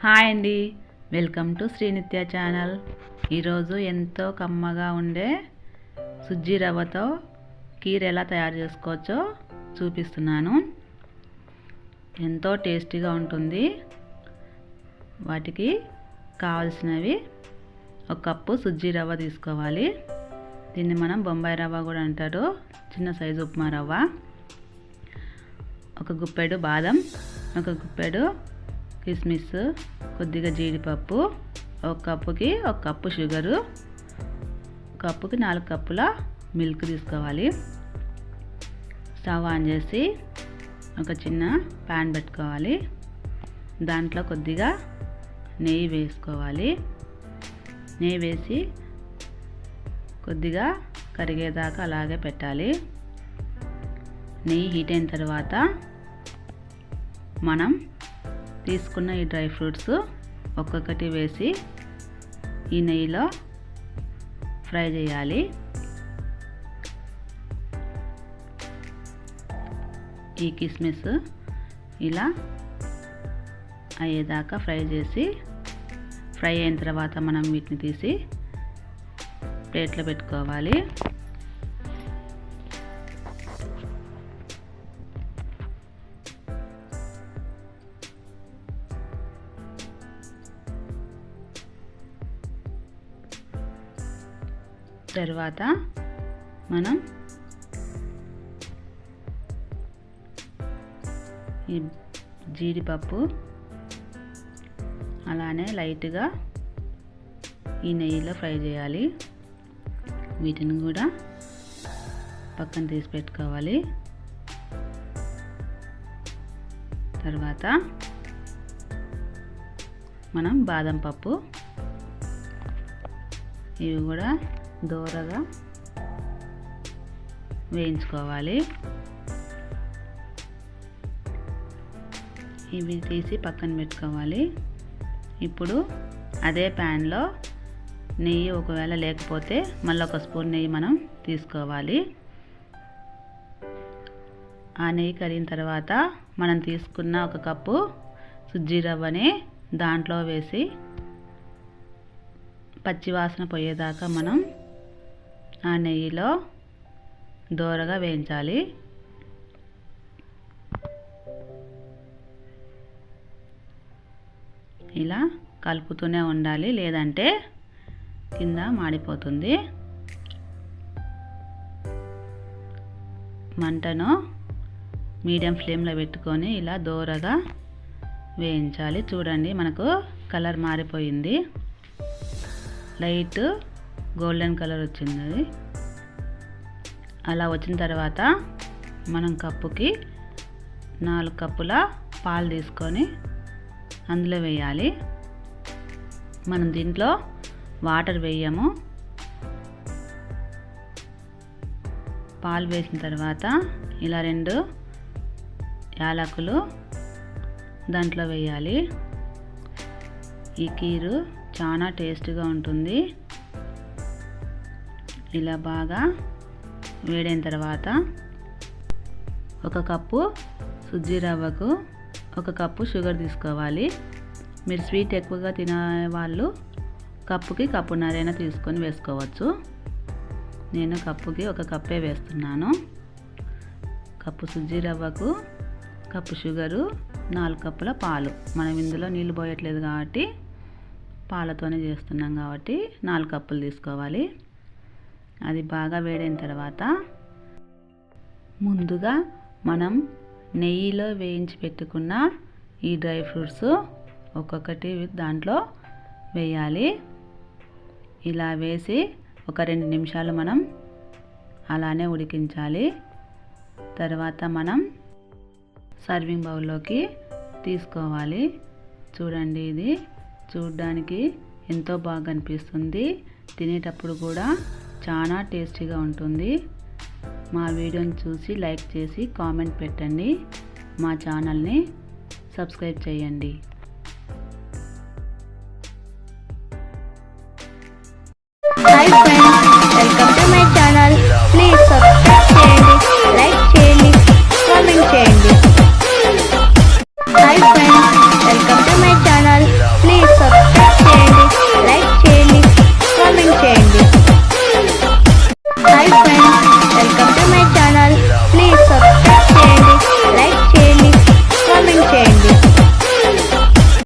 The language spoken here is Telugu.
హాయ్ అండి, వెల్కమ్ టు శ్రీనిత్య ఛానల్. ఈరోజు ఎంతో కమ్మగా ఉండే సుజ్జీ రవ్వతో కీర్ ఎలా తయారు చేసుకోవచ్చో చూపిస్తున్నాను. ఎంతో టేస్టీగా ఉంటుంది. వాటికి కావాల్సినవి ఒక కప్పు సుజ్జీ రవ్వ తీసుకోవాలి. దీన్ని మనం బొంబాయి రవ్వ కూడా అంటారు, చిన్న సైజు ఉప్మా రవ్వ. ఒక గుప్పెడు బాదం, ఒక గుప్పెడు కిస్మిస్, కొద్దిగా జీడిపప్పు, ఒక కప్పుకి ఒక కప్పు షుగరు, కప్పుకి 4 కప్పుల మిల్క్ తీసుకోవాలి. స్టవ్ ఆన్ చేసి ఒక చిన్న ప్యాన్ పెట్టుకోవాలి. దాంట్లో కొద్దిగా నెయ్యి వేసుకోవాలి. నెయ్యి వేసి కొద్దిగా కరిగేదాకా అలాగే పెట్టాలి. నెయ్యి హీట్ అయిన తర్వాత మనం తీసుకున్న ఈ డ్రై ఫ్రూట్స్ ఒక్కొక్కటి వేసి ఈ నెయ్యిలో ఫ్రై చేయాలి. ఈ కిస్మిస్ ఇలా అయ్యేదాకా ఫ్రై చేసి, ఫ్రై అయిన తర్వాత మనం వీటిని తీసి ప్లేట్లో పెట్టుకోవాలి. తర్వాత మనం ఈ జీడిపప్పు అలానే లైట్గా ఈ నెయ్యిలో ఫ్రై చేయాలి. వీటిని కూడా పక్కన తీసి పెట్టుకోవాలి. తర్వాత మనం బాదం పప్పు, ఇవి కూడా దోరగా వేయించుకోవాలి. ఇవి తీసి పక్కన పెట్టుకోవాలి. ఇప్పుడు అదే ప్యాన్లో నెయ్యి ఒకవేళ లేకపోతే మళ్ళీ ఒక స్పూన్ నెయ్యి మనం తీసుకోవాలి. ఆ నెయ్యి కరిగిన తర్వాత మనం తీసుకున్న ఒక కప్పు సుజ్జీ రవ్వని దాంట్లో వేసి పచ్చివాసన పోయేదాకా మనం ఆ నెయ్యిలో దోరగా వేయించాలి. ఇలా కలుపుతూనే ఉండాలి, లేదంటే కింద మాడిపోతుంది. మంటను మీడియం ఫ్లేమ్లో పెట్టుకొని ఇలా దోరగా వేయించాలి. చూడండి, మనకు కలర్ మారిపోయింది, లైట్ గోల్డెన్ కలర్ వచ్చింది. అలా వచ్చిన తర్వాత మనం కప్పుకి 4 కప్పుల పాలు తీసుకొని అందులో వేయాలి. మనం దీంట్లో వాటర్ వేయము. పాలు వేసిన తర్వాత ఇలా 2 యాలకులు దాంట్లో వేయాలి. ఈ కీరు చాలా టేస్ట్గా ఉంటుంది. ఇలా బాగా వేడైన తర్వాత ఒక కప్పు సుజ్జీ రవ్వకు ఒక కప్పు షుగర్ తీసుకోవాలి. మీరు స్వీట్ ఎక్కువగా తినే వాళ్ళు కప్పుకి కప్పున్నరైనా తీసుకొని వేసుకోవచ్చు. నేను కప్పుకి ఒక కప్పే వేస్తున్నాను. కప్పు సుజ్జీ రవ్వకు కప్పు షుగరు, 4 కప్పుల పాలు. మనం ఇందులో నీళ్ళు పోయట్లేదు కాబట్టి పాలతోనే చేస్తున్నాం కాబట్టి 4 కప్పులు తీసుకోవాలి. అది బాగా వేడైన తర్వాత ముందుగా మనం నెయ్యిలో వేయించి పెట్టుకున్న ఈ డ్రై ఫ్రూట్స్ ఒక్కొక్కటి దాంట్లో వేయాలి. ఇలా వేసి ఒక 2 నిమిషాలు మనం అలానే ఉడికించాలి. తర్వాత మనం సర్వింగ్ బౌల్లోకి తీసుకోవాలి. చూడండి, ఇది చూడడానికి ఎంతో బాగా అనిపిస్తుంది. తినేటప్పుడు కూడా చాలా టేస్టీగా ఉంటుంది. మా వీడియోని చూసి లైక్ చేసి కామెంట్ పెట్టండి. మా ఛానల్ని సబ్స్క్రైబ్ చేయండి. Hi friends, welcome to my channel. Please subscribe చేయండి, లైక్ చేయండి, కామెంట్ చేయండి. Hi friends, welcome to my channel. Hi friends